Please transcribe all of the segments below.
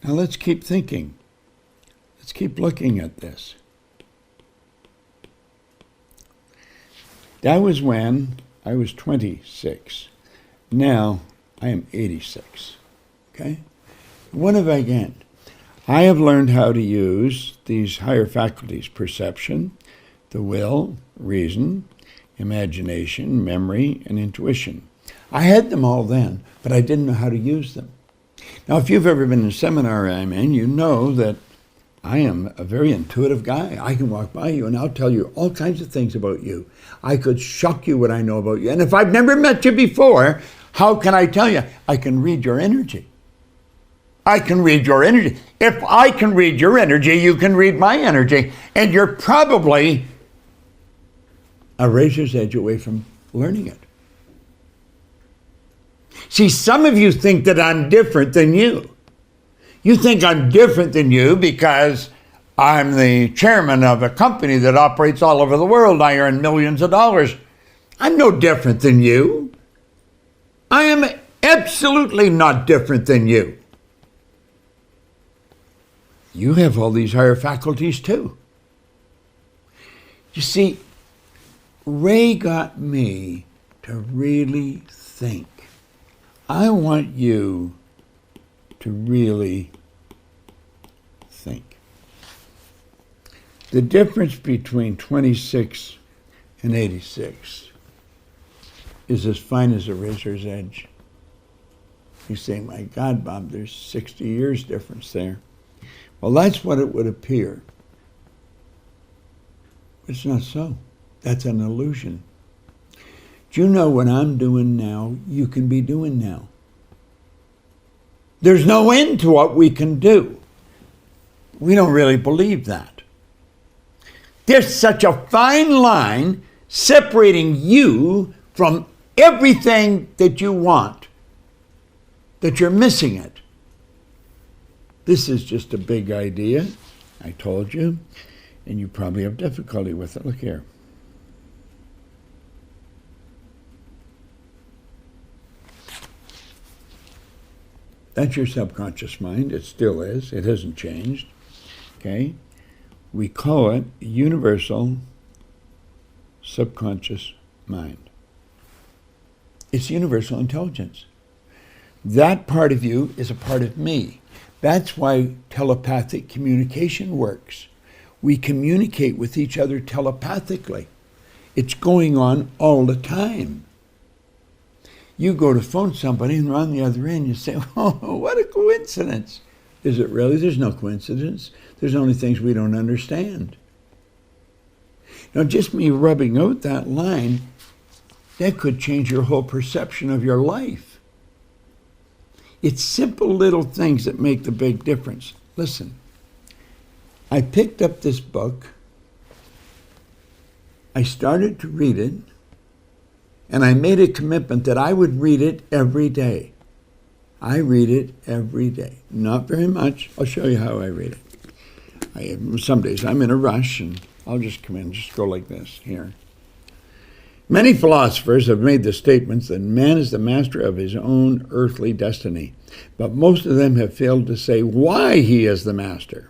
Now let's keep thinking. Let's keep looking at this. That was when I was 26. Now I am 86. Okay? What have I gained? I have learned how to use these higher faculties: perception, the will, reason, imagination, memory, and intuition. I had them all then, but I didn't know how to use them. Now, if you've ever been in a seminar I'm in, you know that I am a very intuitive guy. I can walk by you and I'll tell you all kinds of things about you. I could shock you what I know about you. And if I've never met you before, how can I tell you? I can read your energy. I can read your energy. If I can read your energy, you can read my energy. And you're probably a razor's edge away from learning it. See, some of you think that I'm different than you. You think I'm different than you because I'm the chairman of a company that operates all over the world. I earn millions of dollars. I'm no different than you. I am absolutely not different than you. You have all these higher faculties too. You see, Ray got me to really think. I want you to really think. The difference between 26 and 86 is as fine as a razor's edge. You say, my God, Bob, there's 60 years difference there. Well, that's what it would appear. It's not so. That's an illusion. Do you know what I'm doing now, you can be doing now? There's no end to what we can do. We don't really believe that. There's such a fine line separating you from everything that you want that you're missing it. This is just a big idea, I told you, and you probably have difficulty with it. Look here. That's your subconscious mind. It still is. It hasn't changed. Okay? We call it universal subconscious mind. It's universal intelligence. That part of you is a part of me. That's why telepathic communication works. We communicate with each other telepathically. It's going on all the time. You go to phone somebody and they're on the other end, you say, oh, what a coincidence. Is it really? There's no coincidence. There's only things we don't understand. Now, just me rubbing out that line, that could change your whole perception of your life. It's simple little things that make the big difference. Listen, I picked up this book. I started to read it. And I made a commitment that I would read it every day. I read it every day. Not very much. I'll show you how I read it. Some days I'm in a rush and I'll just come in and just go like this here. Many philosophers have made the statements that man is the master of his own earthly destiny, but most of them have failed to say why he is the master.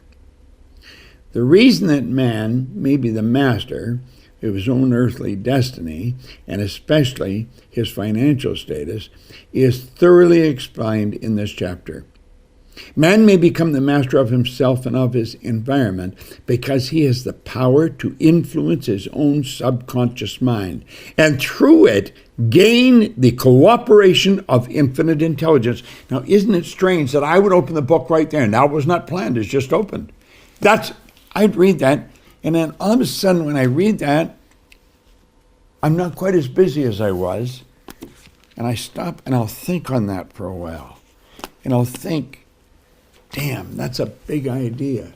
The reason that man may be the master of his own earthly destiny, and especially his financial status, is thoroughly explained in this chapter. Man may become the master of himself and of his environment because he has the power to influence his own subconscious mind, and through it gain the cooperation of infinite intelligence. Now, isn't it strange that I would open the book right there, and that was not planned, it's just opened. I'd read that, and then all of a sudden when I read that, I'm not quite as busy as I was, and I stop and I'll think on that for a while. And I'll think, damn, that's a big idea.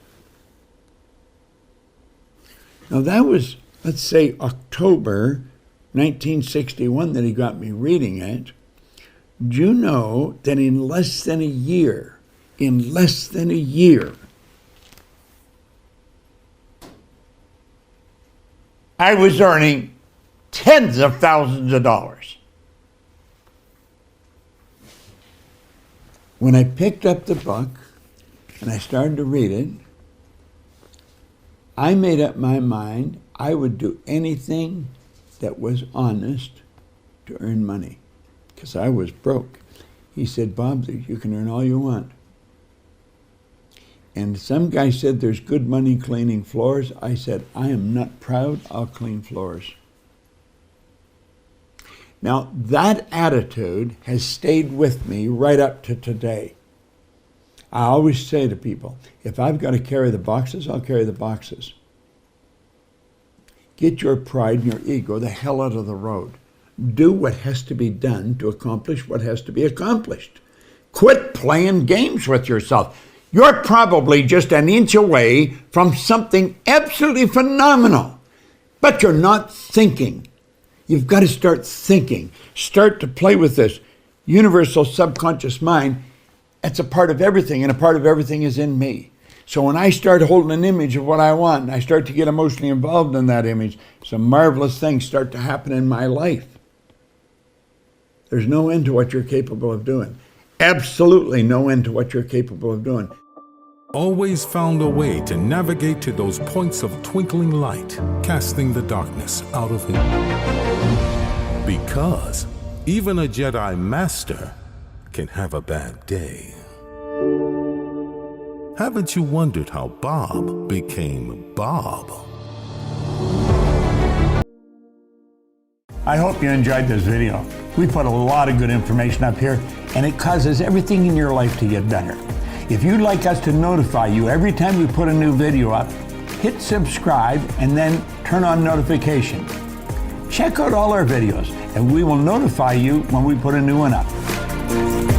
Now that was, let's say, October 1961 that he got me reading it. Do you know that in less than a year, I was earning tens of thousands of dollars. When I picked up the book, and I started to read it, I made up my mind I would do anything that was honest to earn money, because I was broke. He said, Bob, you can earn all you want. And some guy said there's good money cleaning floors. I said, I am not proud, I'll clean floors. Now, that attitude has stayed with me right up to today. I always say to people, if I've got to carry the boxes, I'll carry the boxes. Get your pride and your ego the hell out of the road. Do what has to be done to accomplish what has to be accomplished. Quit playing games with yourself. You're probably just an inch away from something absolutely phenomenal, but you're not thinking. You've got to start thinking. Start to play with this universal subconscious mind. It's a part of everything, and a part of everything is in me. So when I start holding an image of what I want, and I start to get emotionally involved in that image, some marvelous things start to happen in my life. There's no end to what you're capable of doing. Absolutely no end to what you're capable of doing. Always found a way to navigate to those points of twinkling light, casting the darkness out of him. Because even a Jedi Master can have a bad day. Haven't you wondered how Bob became Bob? I hope you enjoyed this video. We put a lot of good information up here, and it causes everything in your life to get better. If you'd like us to notify you every time we put a new video up, hit subscribe and then turn on notification. Check out all our videos, and we will notify you when we put a new one up.